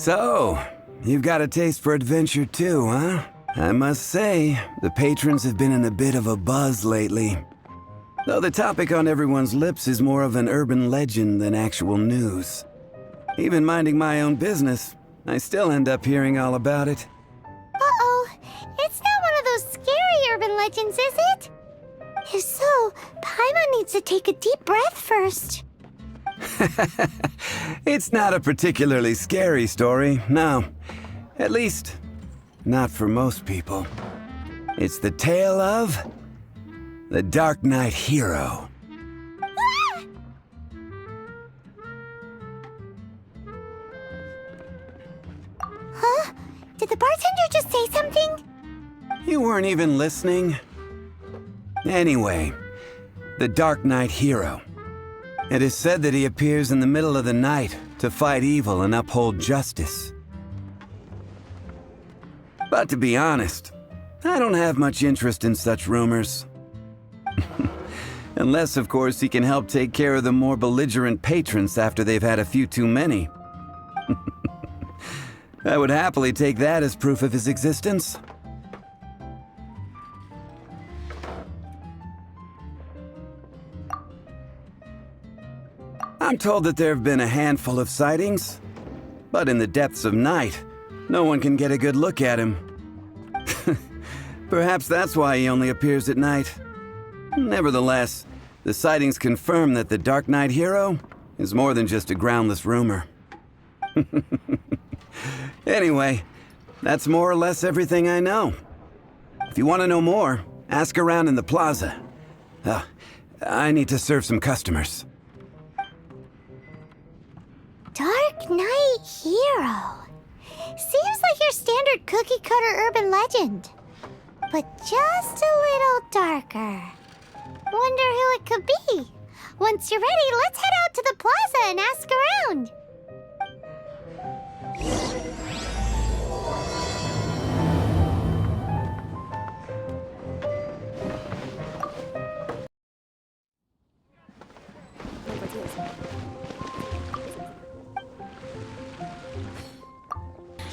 So, you've got a taste for adventure too, huh? I must say, the patrons have been in a bit of a buzz lately. Though the topic on everyone's lips is more of an urban legend than actual news. Even minding my own business, I still end up hearing all about it. Uh-oh, it's not one of those scary urban legends, is it? If so, Paimon needs to take a deep breath first. It's not a particularly scary story, no. At least, not for most people. It's the tale of the Dark Knight Hero. Huh? Did the bartender just say something? You weren't even listening? Anyway, the Dark Knight Hero. It is said that he appears in the middle of the night to fight evil and uphold justice. But to be honest, I don't have much interest in such rumors. Unless, of course, he can help take care of the more belligerent patrons after they've had a few too many. I would happily take that as proof of his existence. I'm told that there have been a handful of sightings, but in the depths of night, no one can get a good look at him. Perhaps that's why he only appears at night. Nevertheless, the sightings confirm that the Dark Knight Hero is more than just a groundless rumor. Anyway, that's more or less everything I know. If you want to know more, ask around in the plaza. I need to serve some customers. Dark Knight Hero. Seems like your standard cookie-cutter urban legend. But just a little darker. Wonder who it could be. Once you're ready, let's head out to the plaza and ask around.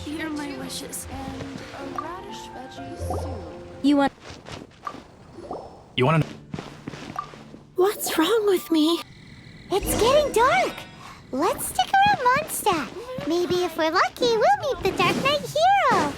Here are my wishes. And a radish veggie soup. You want to... What's wrong with me? It's getting dark. Let's stick around Monstat. Maybe if we're lucky, we'll meet the Dark Knight Hero.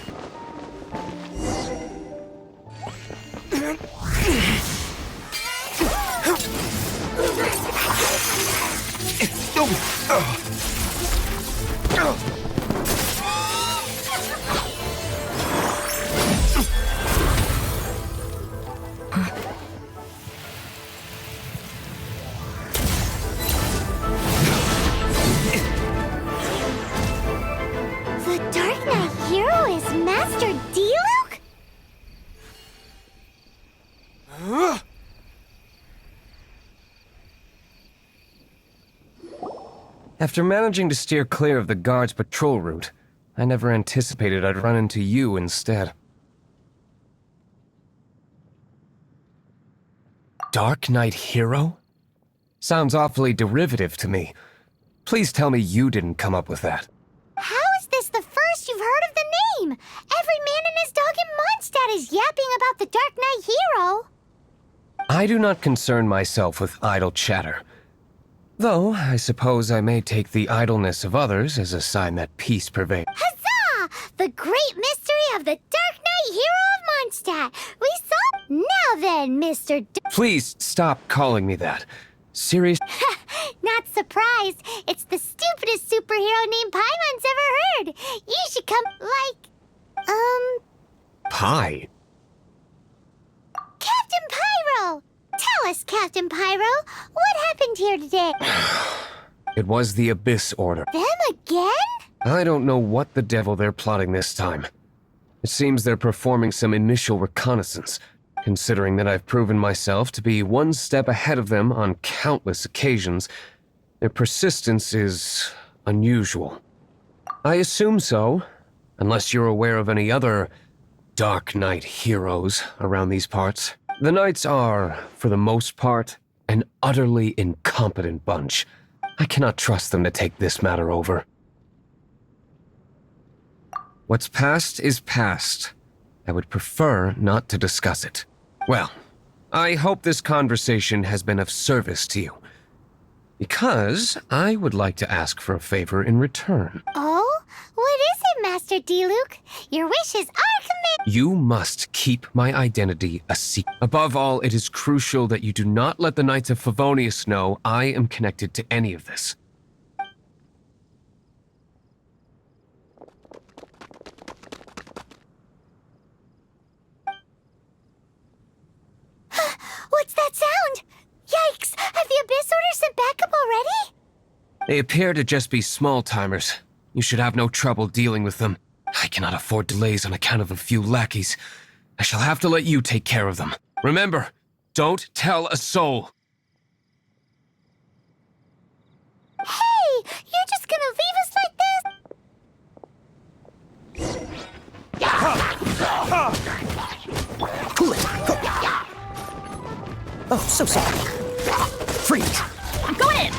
The Dark Knight Hero is Master Dieluke? After managing to steer clear of the guard's patrol route, I never anticipated I'd run into you instead. Dark Knight Hero? Sounds awfully derivative to me. Please tell me you didn't come up with that. How is this the first you've heard of the name? Every man and his dog in Mondstadt is yapping about the Dark Knight Hero. I do not concern myself with idle chatter. Though, I suppose I may take the idleness of others as a sign that peace prevails. Huzzah! The great mystery of the Dark Knight Hero of Mondstadt. We saw... Now then, Mr. Please stop calling me that. Serious... Not surprised. It's the stupidest superhero name Paimon's ever heard. You should come, Pie? Captain Pyro! Tell us, Captain Pyro, what happened here today? It was the Abyss Order. Them again? I don't know what the devil they're plotting this time. It seems they're performing some initial reconnaissance, considering that I've proven myself to be one step ahead of them on countless occasions. Their persistence is unusual. I assume so, unless you're aware of any other Dark Knight heroes around these parts. The Knights are, for the most part, an utterly incompetent bunch. I cannot trust them to take this matter over. What's past is past. I would prefer not to discuss it. Well, I hope this conversation has been of service to you. Because I would like to ask for a favor in return. Oh? What is it, Master Diluc? Your wishes are command. You must keep my identity a secret. Above all, it is crucial that you do not let the Knights of Favonius know I am connected to any of this. What's that sound? Yikes! Have the Abyss Order sent backup already? They appear to just be small-timers. You should have no trouble dealing with them. I cannot afford delays on account of a few lackeys. I shall have to let you take care of them. Remember, don't tell a soul. Hey! You're just gonna leave us like this? Cool it. Oh, so sorry. Freeze. I'm going in!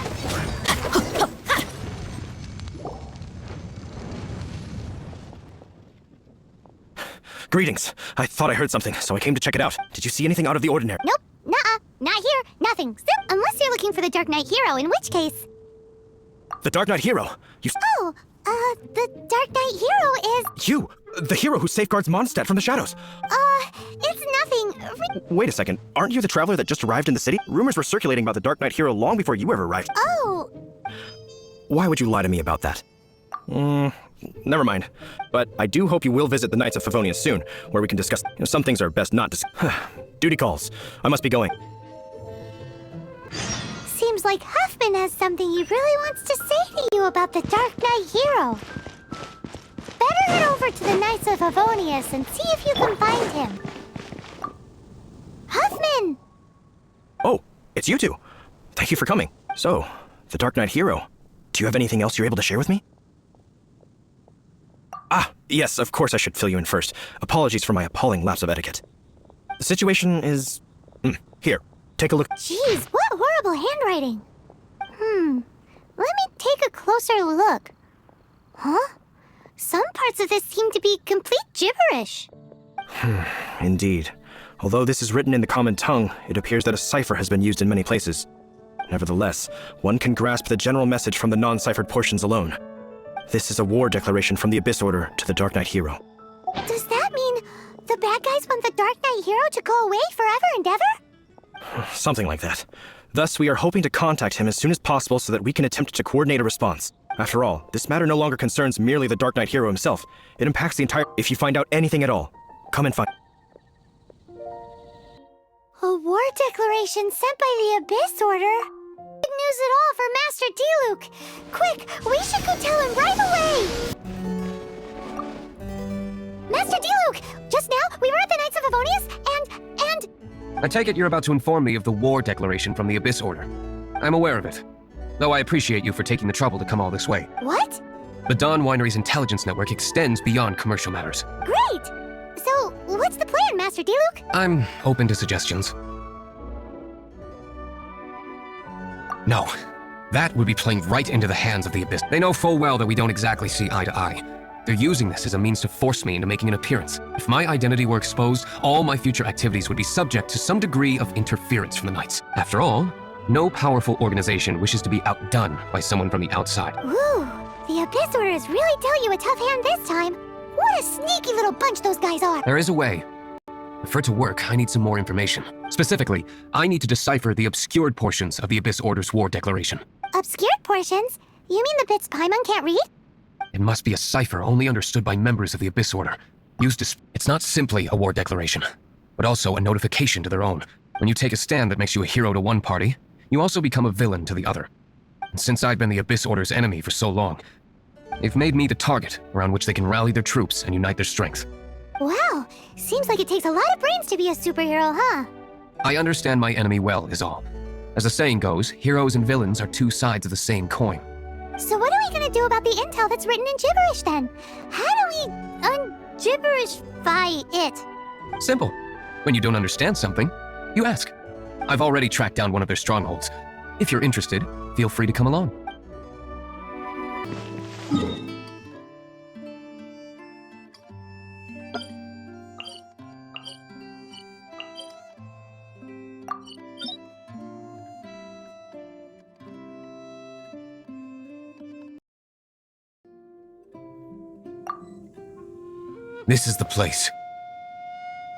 Greetings. I thought I heard something, so I came to check it out. Did you see anything out of the ordinary? Nope. Nuh-uh. Not here. Nothing. Zip. Unless you're looking for the Dark Knight Hero, in which case... The Dark Knight Hero. Oh, the Dark Knight Hero is... You! The hero who safeguards Mongstad from the shadows. It's nothing. Wait a second. Aren't you the traveler that just arrived in the city? Rumors were circulating about the Dark Knight Hero long before you ever arrived. Oh. Why would you lie to me about that? Never mind. But I do hope you will visit the Knights of Favonius soon, where we can discuss... some things are best not discussed. Duty calls. I must be going. Seems like Huffman has something he really wants to say to you about the Dark Knight Hero. Better head over to the Knights of Favonius and see if you can find him. Huffman! Oh, it's you two. Thank you for coming. So, the Dark Knight Hero. Do you have anything else you're able to share with me? Ah, yes, of course I should fill you in first. Apologies for my appalling lapse of etiquette. The situation is... here, take a look. Jeez, what horrible handwriting. Let me take a closer look. Huh? Some parts of this seem to be complete gibberish. Indeed. Although this is written in the common tongue, it appears that a cipher has been used in many places. Nevertheless, one can grasp the general message from the non-ciphered portions alone. This is a war declaration from the Abyss Order to the Dark Knight Hero. Does that mean the bad guys want the Dark Knight Hero to go away forever and ever? Something like that. Thus, we are hoping to contact him as soon as possible so that we can attempt to coordinate a response. After all, this matter no longer concerns merely the Dark Knight Hero himself. It impacts the entire... If you find out anything at all, come and find... A war declaration sent by the Abyss Order? Good news at all for Master Diluc! Quick, we should go tell him right away! Master Diluc! Just now, we were at the Knights of Favonius, and... I take it you're about to inform me of the war declaration from the Abyss Order. I'm aware of it, though I appreciate you for taking the trouble to come all this way. What? The Dawn Winery's intelligence network extends beyond commercial matters. Great! So, what's the plan, Master Diluc? I'm open to suggestions. No, that would be playing right into the hands of the Abyss. They know full well that we don't exactly see eye to eye. They're using this as a means to force me into making an appearance. If my identity were exposed, all my future activities would be subject to some degree of interference from the Knights. After all, no powerful organization wishes to be outdone by someone from the outside. Ooh, the Abyss Order is really dealt you a tough hand this time. What a sneaky little bunch those guys are. There is a way. For it to work, I need some more information. Specifically, I need to decipher the obscured portions of the Abyss Order's war declaration. Obscured portions? You mean the bits Paimon can't read? It must be a cipher only understood by members of the Abyss Order. Used to it's not simply a war declaration, but also a notification to their own. When you take a stand that makes you a hero to one party, you also become a villain to the other. And since I've been the Abyss Order's enemy for so long, they've made me the target around which they can rally their troops and unite their strength. Wow, seems like it takes a lot of brains to be a superhero, huh? I understand my enemy well, is all. As the saying goes, heroes and villains are two sides of the same coin. So what are we gonna do about the intel that's written in gibberish then? How do we un-gibberishify it? Simple. When you don't understand something, you ask. I've already tracked down one of their strongholds. If you're interested, feel free to come along. This is the place.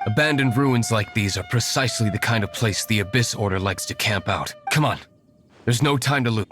Abandoned ruins like these are precisely the kind of place the Abyss Order likes to camp out. Come on. There's no time to lose.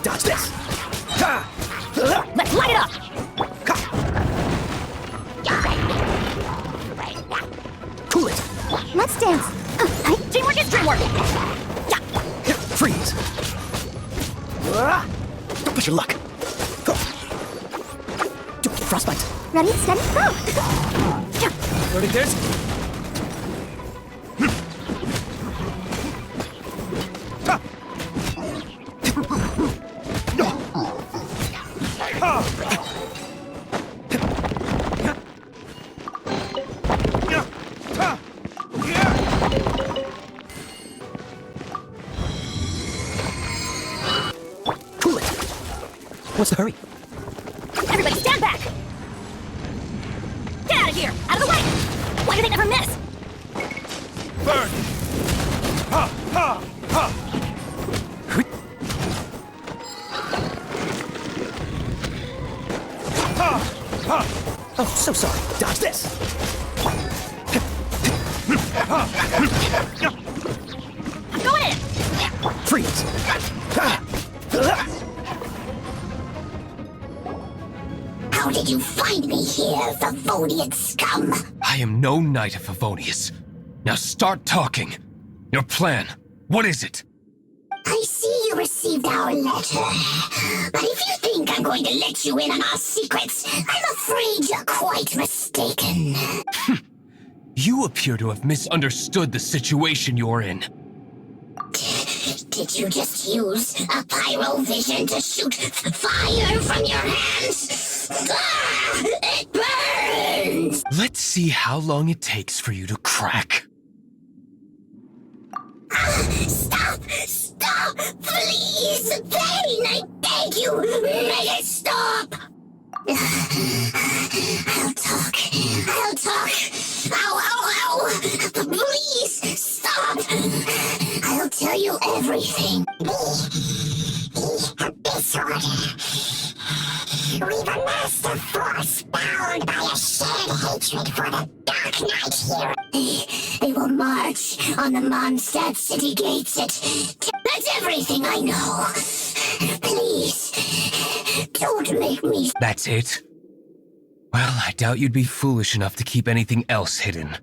Dodge this! Let's light it up! Cool it! Let's dance. Teamwork is dreamwork! Freeze! Don't push your luck! Don't get frostbite! Ready, steady, go! Ready, kids? Cool it! What's the hurry? Everybody stand back! Get out of here! Out of the way! Why do they never miss? Burn! Ha! Ha! Ha! Ha! Ha! Oh, so sorry. Dodge this! I'm going in! Freeze! How did you find me here, Favonian scum? I am no knight of Favonius. Now start talking. Your plan. What is it? I see you received our letter. But if you think I'm going to let you in on our secrets, I'm afraid you're quite mistaken. You appear to have misunderstood the situation you're in. Did you just use a pyrovision to shoot fire from your hands? Ah, it burns! Let's see how long it takes for you to crack. Stop! Stop! Please! Pain! I beg you! Make it stop! I'll talk. I'll talk. Ow, ow, ow! Please! Stop! I'll tell you everything. The Abyss Order. We've amassed a force bound by a shared hatred for the Dark Knight hero. They will march on the Mongstad city gates That's everything I know. Please, don't make me... That's it? Well, I doubt you'd be foolish enough to keep anything else hidden.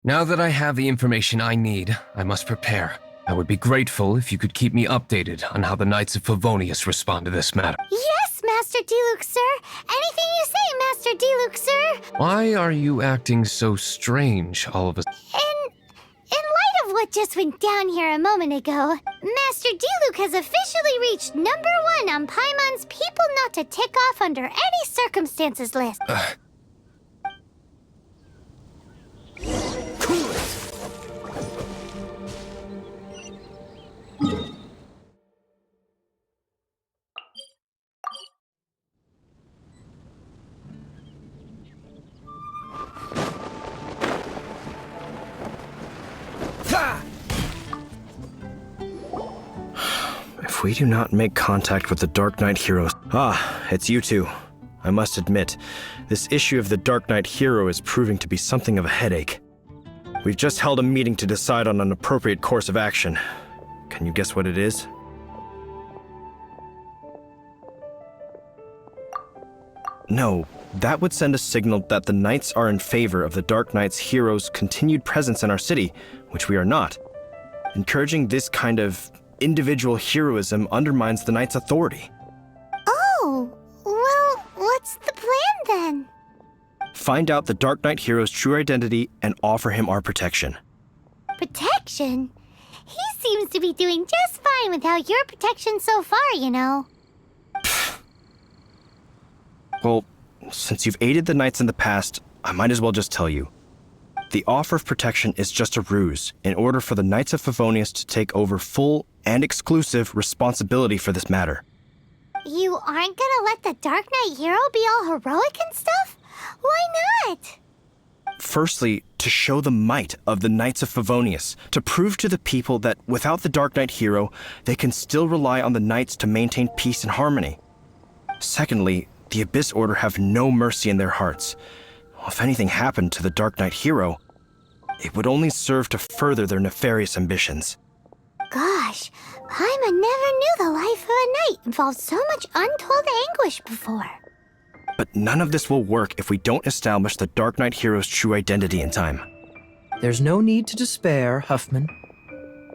Now that I have the information I need, I must prepare. I would be grateful if you could keep me updated on how the Knights of Favonius respond to this matter. Yes, Master Dielook, sir. Anything you say, Master Dielook, sir. Why are you acting so strange all of a sudden? In light of what just went down here a moment ago, Master Dielook has officially reached #1 on Paimon's People Not to Tick Off Under Any Circumstances list. If we do not make contact with the Dark Knight heroes... Ah, it's you two. I must admit, this issue of the Dark Knight hero is proving to be something of a headache. We've just held a meeting to decide on an appropriate course of action. Can you guess what it is? No, that would send a signal that the Knights are in favor of the Dark Knight's hero's continued presence in our city, which we are not. Encouraging this kind of individual heroism undermines the Knight's authority. Oh, well, what's the plan then? Find out the Dark Knight hero's true identity and offer him our protection. Protection? He seems to be doing just fine without your protection so far, you know. Well, since you've aided the Knights in the past, I might as well just tell you. The offer of protection is just a ruse in order for the Knights of Favonius to take over full and exclusive responsibility for this matter. You aren't gonna let the Dark Knight hero be all heroic and stuff? Why not? Firstly, to show the might of the Knights of Favonius, to prove to the people that without the Dark Knight hero, they can still rely on the Knights to maintain peace and harmony. Secondly, the Abyss Order have no mercy in their hearts. If anything happened to the Dark Knight hero, it would only serve to further their nefarious ambitions. Gosh, Paimon never knew the life of a knight involved so much untold anguish before. But none of this will work if we don't establish the Dark Knight hero's true identity in time. There's no need to despair, Huffman.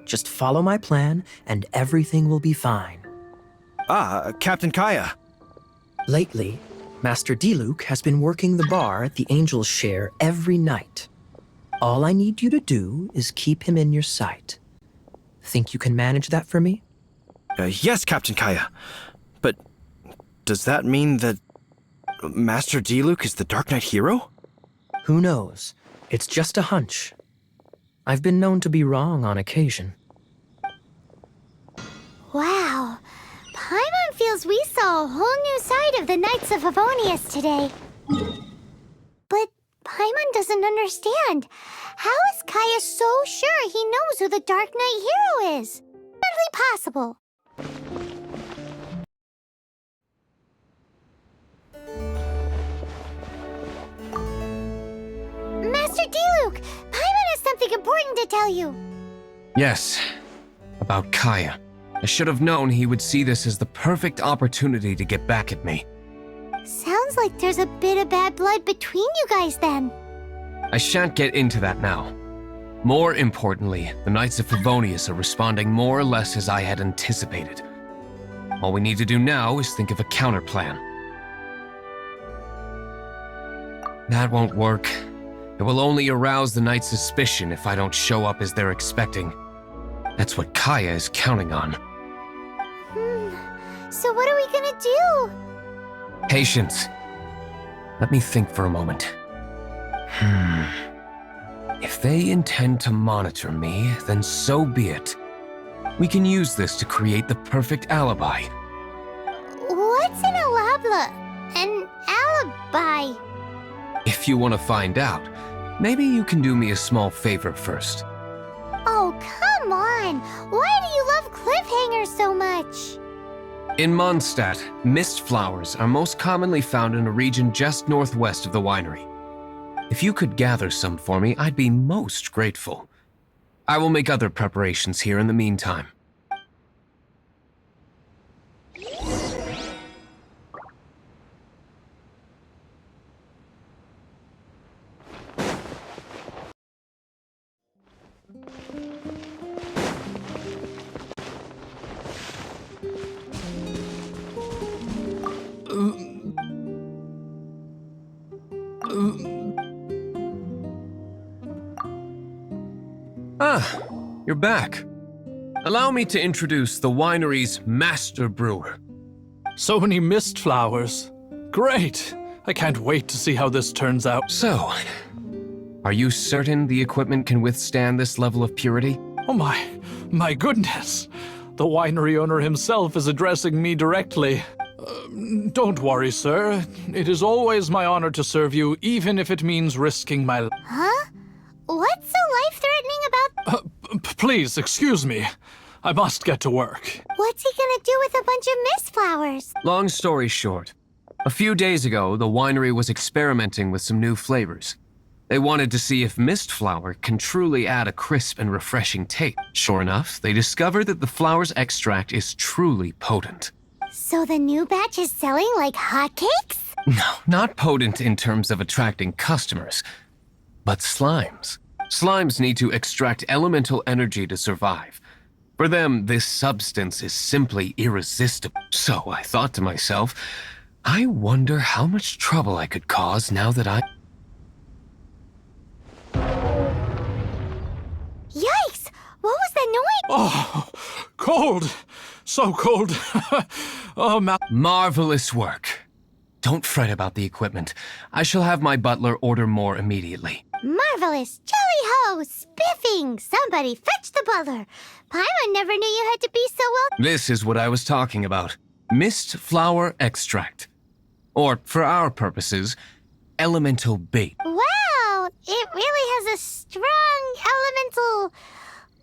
Just follow my plan, and everything will be fine. Ah, Captain Kaya. Lately, Master Dieluke has been working the bar at the Angel's Share every night. All I need you to do is keep him in your sight. Think you can manage that for me? Yes, Captain Kaya. But does that mean that Master Dieluke is the Dark Knight hero? Who knows? It's just a hunch. I've been known to be wrong on occasion. Wow. Paimon feels we saw a whole new side of the Knights of Favonius today. But Paimon doesn't understand. How is Kaya so sure he knows who the Dark Knight hero is? Hardly possible. Master Dieluke, Paimon has something important to tell you. Yes, about Kaya. I should have known he would see this as the perfect opportunity to get back at me. Sounds like there's a bit of bad blood between you guys then. I shan't get into that now. More importantly, the Knights of Favonius are responding more or less as I had anticipated. All we need to do now is think of a counterplan. That won't work. It will only arouse the Knights' suspicion if I don't show up as they're expecting. That's what Kaya is counting on. So what are we gonna do? Patience. Let me think for a moment. If they intend to monitor me, then so be it. We can use this to create the perfect alibi. What's an alabla? An alibi? If you want to find out, maybe you can do me a small favor first. Oh, come on! Why do you love cliffhangers so much? In Mostad, mist flowers are most commonly found in a region just northwest of the winery. If you could gather some for me, I'd be most grateful. I will make other preparations here in the meantime. Ah, you're back. Allow me to introduce the winery's master brewer. So many mist flowers. Great! I can't wait to see how this turns out. So, are you certain the equipment can withstand this level of purity? Oh my goodness! The winery owner himself is addressing me directly. Don't worry, sir. It is always my honor to serve you, even if it means risking my life. Huh? What's so life-threatening about... Please, excuse me. I must get to work. What's he gonna do with a bunch of mist flowers? Long story short, a few days ago, the winery was experimenting with some new flavors. They wanted to see if mist flower can truly add a crisp and refreshing taste. Sure enough, they discovered that the flower's extract is truly potent. So the new batch is selling like hotcakes? No, not potent in terms of attracting customers, but slimes. Slimes need to extract elemental energy to survive. For them, this substance is simply irresistible. So I thought to myself, I wonder how much trouble I could cause now that I... Yikes! What was that noise? Oh, cold. So cold. Oh, Marvelous work. Don't fret about the equipment. I shall have my butler order more immediately. Marvelous! Jolly ho! Spiffing! Somebody fetch the butler! Paimon never knew you had to be so well... This is what I was talking about. Mist flower extract. Or, for our purposes, elemental bait. Wow! It really has a strong elemental...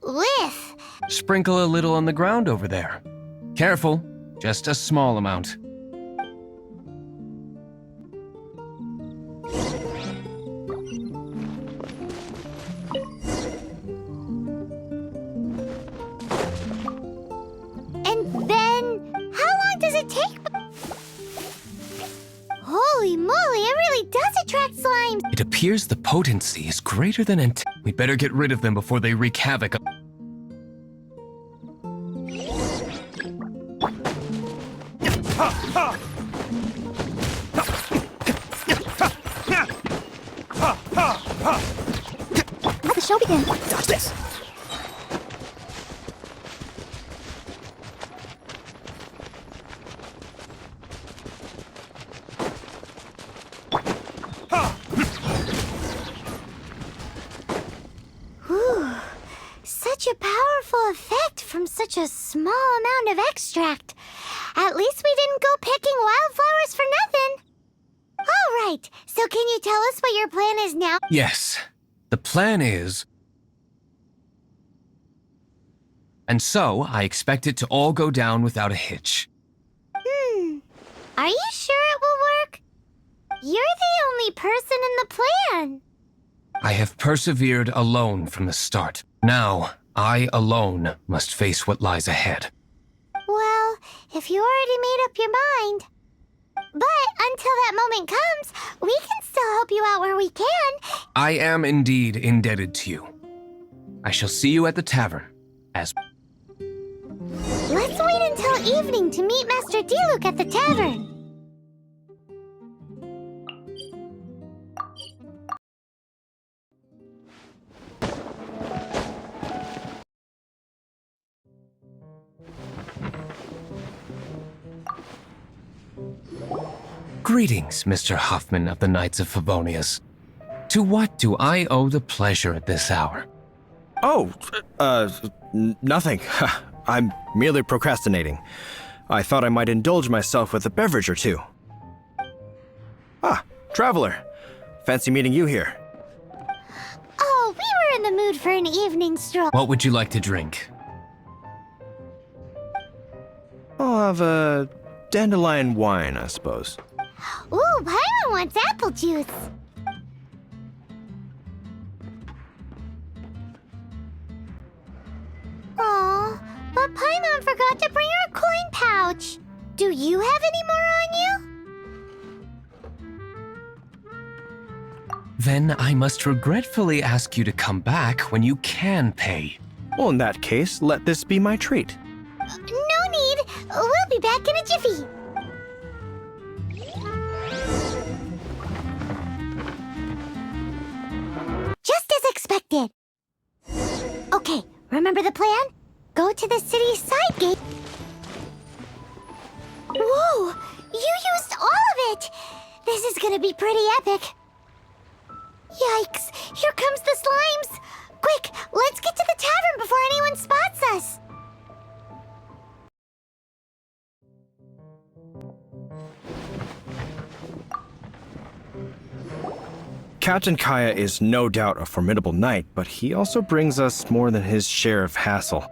whiff. Sprinkle a little on the ground over there. Careful, just a small amount. And then, how long does it take? Holy moly, it really does attract slimes! It appears the potency is greater than We'd better get rid of them before they wreak havoc. Let the show begin. Dodge this! Such a powerful effect from such a small amount of extract. At least we didn't go picking wildflowers for nothing. All right, so can you tell us what your plan is now? Yes, the plan is... And so, I expect it to all go down without a hitch. Are you sure it will work? You're the only person in the plan. I have persevered alone from the start. Now, I alone must face what lies ahead. Well, if you already made up your mind. But until that moment comes, we can still help you out where we can. I am indeed indebted to you. I shall see you at the tavern, as... Let's wait until evening to meet Master Diluc at the tavern. Greetings, Mr. Hoffman of the Knights of Favonius. To what do I owe the pleasure at this hour? Oh, nothing. I'm merely procrastinating. I thought I might indulge myself with a beverage or two. Ah, traveler. Fancy meeting you here. Oh, we were in the mood for an evening stroll. What would you like to drink? I'll have a dandelion wine, I suppose. Ooh, Paimon wants apple juice. Aw, but Paimon forgot to bring her coin pouch. Do you have any more on you? Then I must regretfully ask you to come back when you can pay. Well, in that case, let this be my treat. No need. We'll be back in a jiffy. Just as expected. Okay, remember the plan? Go to the city's side gate. Whoa! You used all of it! This is gonna be pretty epic. Yikes! Here comes the slimes! Quick, let's get to the tavern before anyone spots us! Captain Kaya is no doubt a formidable knight, but he also brings us more than his share of hassle.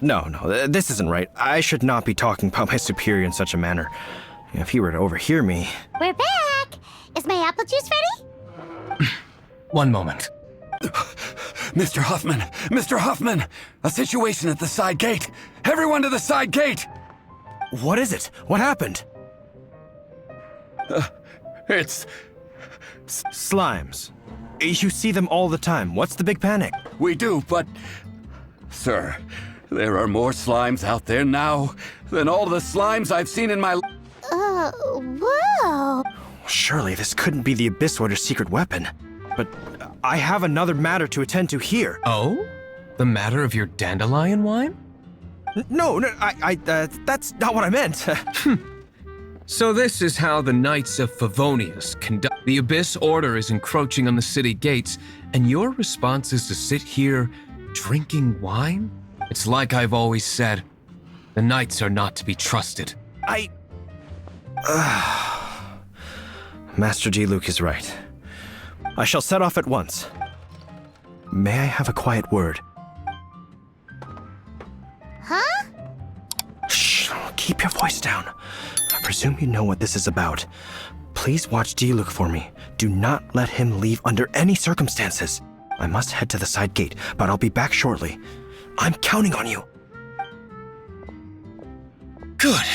No, this isn't right. I should not be talking about my superior in such a manner. If he were to overhear me... We're back! Is my apple juice ready? One moment. Mr. Huffman! Mr. Huffman! A situation at the side gate! Everyone to the side gate! What is it? What happened? It's... Slimes. You see them all the time. What's the big panic? We do, but... Sir, there are more slimes out there now than all the slimes I've seen in my... Whoa! Surely this couldn't be the Abyss Order's secret weapon. But I have another matter to attend to here. Oh? The matter of your dandelion wine? No, that's not what I meant. So this is how the Knights of Favonius conduct. The Abyss Order is encroaching on the city gates, and your response is to sit here drinking wine? It's like I've always said, the Knights are not to be trusted. Master Diluc is right. I shall set off at once. May I have a quiet word? Huh? Shh, keep your voice down. I presume you know what this is about. Please watch Diluc for me. Do not let him leave under any circumstances. I must head to the side gate, but I'll be back shortly. I'm counting on you. Good.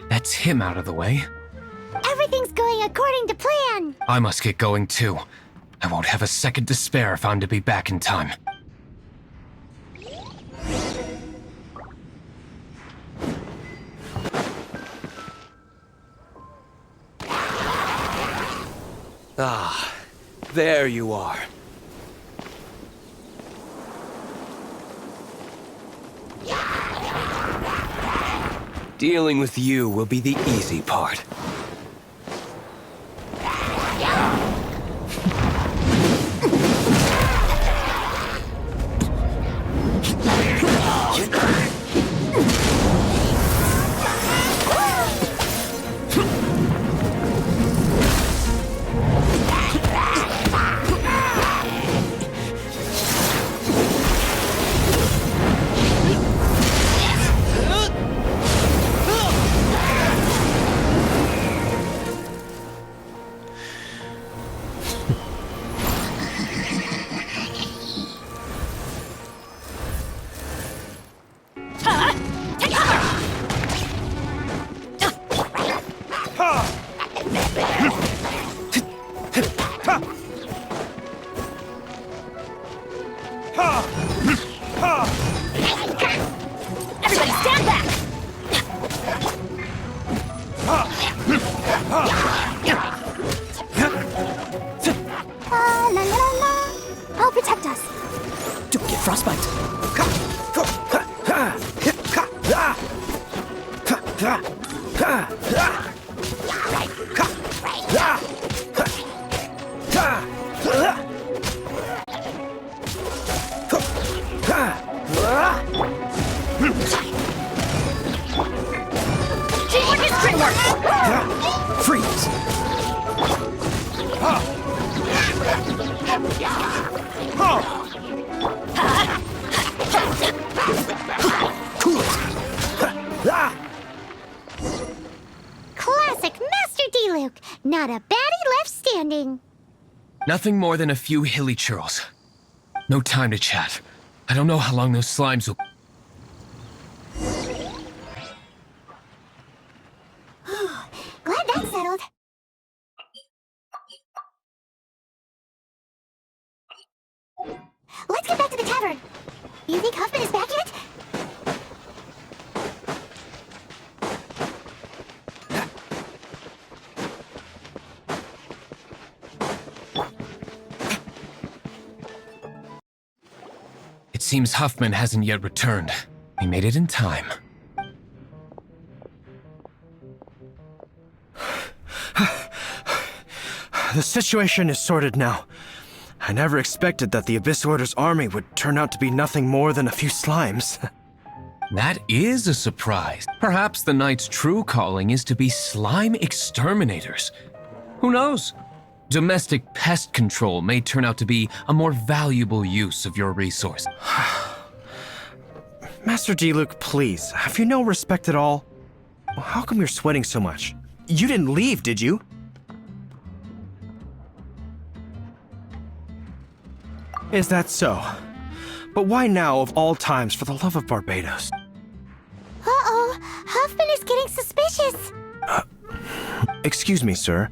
That's him out of the way. Everything's going according to plan! I must get going too. I won't have a second to spare if I'm to be back in time. Ah, there you are. Dealing with you will be the easy part. Everybody stand back! La la la la. I'll protect us. Don't get frostbite. Teamwork is dreamwork! Freeze! Cool it! Classic Master Diluc. Not a baddie left standing. Nothing more than a few hilly churls. No time to chat. I don't know how long those slimes will... Glad that's settled. Let's get back to the tavern. You think Huffman is back yet? It seems Huffman hasn't yet returned. He made it in time. The situation is sorted now. I never expected that the Abyss Order's army would turn out to be nothing more than a few slimes. That is a surprise. Perhaps the Knight's true calling is to be slime exterminators. Who knows? Domestic pest control may turn out to be a more valuable use of your resource. Master Diluc, please, have you no respect at all? How come you're sweating so much? You didn't leave, did you? Is that so? But why now of all times, for the love of Barbados? Uh-oh, Huffman is getting suspicious. Excuse me, sir.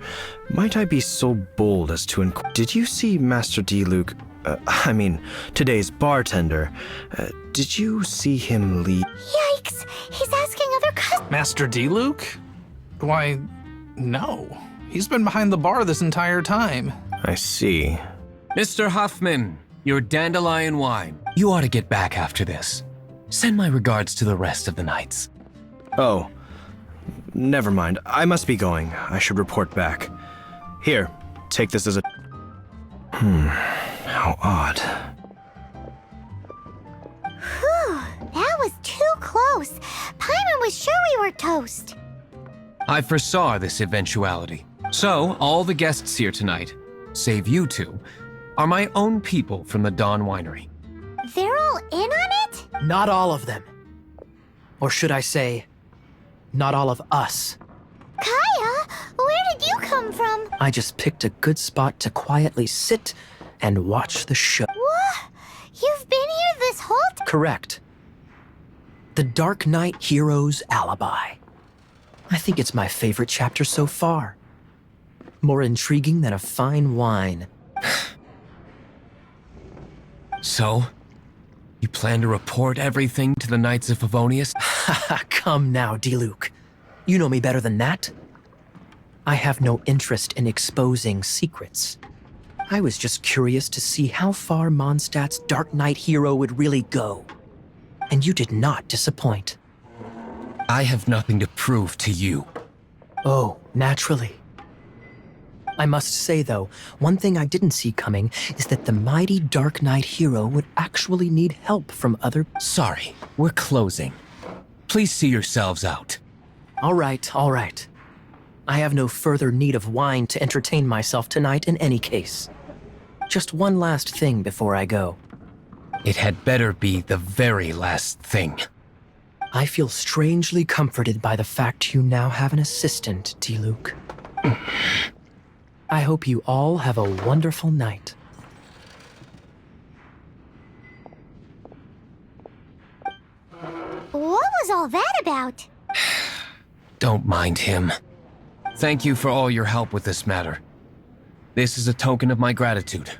Might I be so bold as to Did you see Master Diluc, today's bartender? Did you see him leave? Yikes, he's asking other customers. Master Diluc? Why, no. He's been behind the bar this entire time. I see. Mr. Huffman, your dandelion wine. You ought to get back after this. Send my regards to the rest of the knights. Oh, never mind. I must be going. I should report back. Here, take this as a... how odd. Whew, that was too close. Paimon was sure we were toast. I foresaw this eventuality. So, all the guests here tonight, save you two, are my own people from the Dawn Winery. They're all in on it? Not all of them. Or should I say, not all of us. Kaya, where did you come from? I just picked a good spot to quietly sit and watch the show. What? You've been here this whole time? Correct. The Dark Knight Hero's Alibi. I think it's my favorite chapter so far. More intriguing than a fine wine. So, you plan to report everything to the Knights of Favonius? Come now, Diluc. You know me better than that. I have no interest in exposing secrets. I was just curious to see how far Mondstadt's Dark Knight hero would really go. And you did not disappoint. I have nothing to prove to you. Oh, naturally. I must say, though, one thing I didn't see coming is that the mighty Dark Knight hero would actually need help from other... Sorry, we're closing. Please see yourselves out. All right, all right. I have no further need of wine to entertain myself tonight in any case. Just one last thing before I go. It had better be the very last thing. I feel strangely comforted by the fact you now have an assistant, Diluc. I hope you all have a wonderful night. What was all that about? Don't mind him. Thank you for all your help with this matter. This is a token of my gratitude.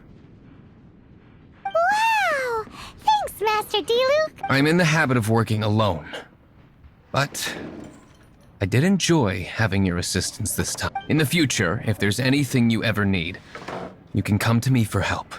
Wow! Thanks, Master Diluc. I'm in the habit of working alone. But I did enjoy having your assistance this time. In the future, if there's anything you ever need, you can come to me for help.